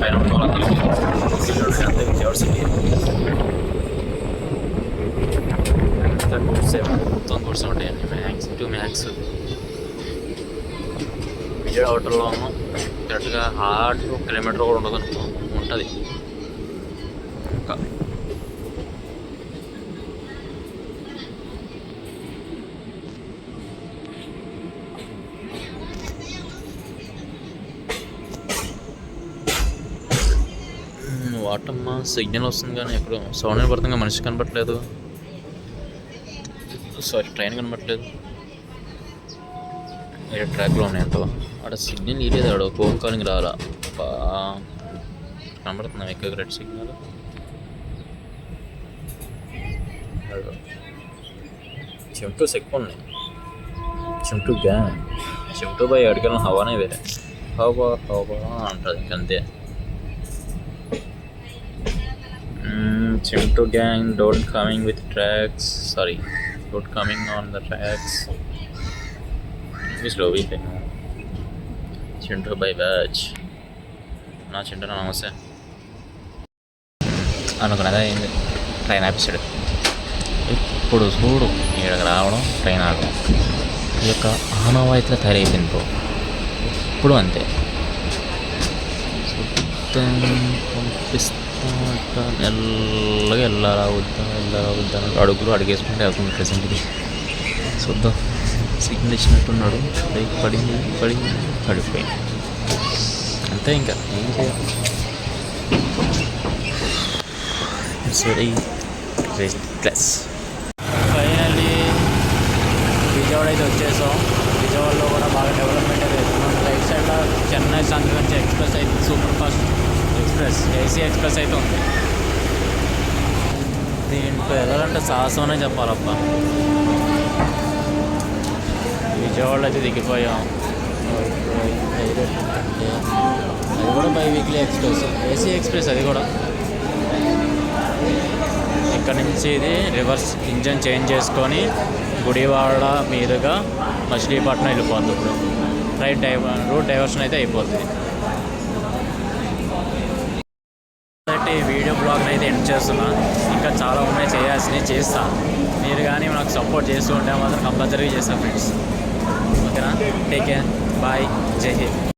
పైన అంతే విజయవాడ సిటీ మొత్తం కూర్చొని ఉంటాయండి. మ్యాక్స్ టు మ్యాక్స్ విజయవాడ హోటల్లో ఉన్నాం. కరెక్ట్గా 1 కిలోమీటర్ కూడా ఉండదు అనుకో, ఉంటుంది ఇంకా. వాటమ్మ సిగ్నల్ వస్తుంది కానీ ఎప్పుడు సౌండ్ వినపడుతుంది, మనిషి కనపట్లేదు. సారీ, ట్రైన్ కనపట్లేదు. వేరే ట్రాక్లో ఉన్నాయి ఎంతో. ఆడ సిగ్నల్ ఇలేదు, ఆడ ఫోన్ కాలింగ్ రావాలా. కనపడుతున్నాం ఎక్కువ రెడ్ సిగ్నల్. చిమ్టూస్ ఎక్కువ ఉన్నాయి. చిమ్టూ గ్యాంగ్, చిమ్టూ బై అడిగిన హవానే వేరే. హవా హవా అంటుంది ఇంకంతే. Chimtu gang, don't coming with tracks. Sorry, don't coming on the tracks. This low week. Chimtu by batch. నా చింటూ నమస్తే అనుకున్నదా ఏంది ట్రైన్ ఆపిస్తాడు. ఇప్పుడు చూడు ఇక్కడికి రావడం, ట్రైన్ ఆగడం, ఈ యొక్క ఆనవాయితీలో తయారైపోయింది బ్రో. ఇప్పుడు అంతే పంపిస్తా మెల్లగా వెళ్ళాలా వద్దా అడుగులు అడిగేసుకుంటే వెళ్తుంది ప్రెసెంట్కి. చూద్దాం. సిగ్నల్ ఇచ్చినట్టున్నాడు, బైక్ పడిపోయింది అంతే, ఇంకా ఏం చేయాలి. It's very restless. Finally Vijayawada అయితే వచ్చేసాం. విజయవాడలో కూడా బాగా డెవలప్మెంట్ అయితే అవుతుంది. రైట్ సైడ్లో చెన్నై సంక్రాంతి ఎక్స్ప్రెస్ అయితే super fast express, AC express అయితే ఉంది. దీంట్లో వెళ్ళాలంటే సాహసం అనే చెప్పాలప్ప. విజయవాడలో అయితే దిగిపోయాం. అది కూడా by weekly express, AC express అది కూడా. ఇక్కడ నుంచి ఇది రివర్స్ ఇంజన్ చేంజ్ చేసుకొని గుడివాడ మీదుగా మచిలీపట్నం వెళ్ళిపోతుంది. ఇప్పుడు రూట్ డైవర్షన్ అయితే అయిపోతుంది. వీడియో బ్లాగ్ని అయితే ఎండ్ చేస్తున్నా. ఇంకా చాలా ఉన్నాయి చేయాల్సినవి, చేస్తాను. మీరు కానీ నాకు సపోర్ట్ చేస్తూ ఉంటే మాత్రం కంపల్సరీగా చేస్తాను ఫ్రెండ్స్. ఓకేనా? టేక్ కేర్, బాయ్, జై హింద్.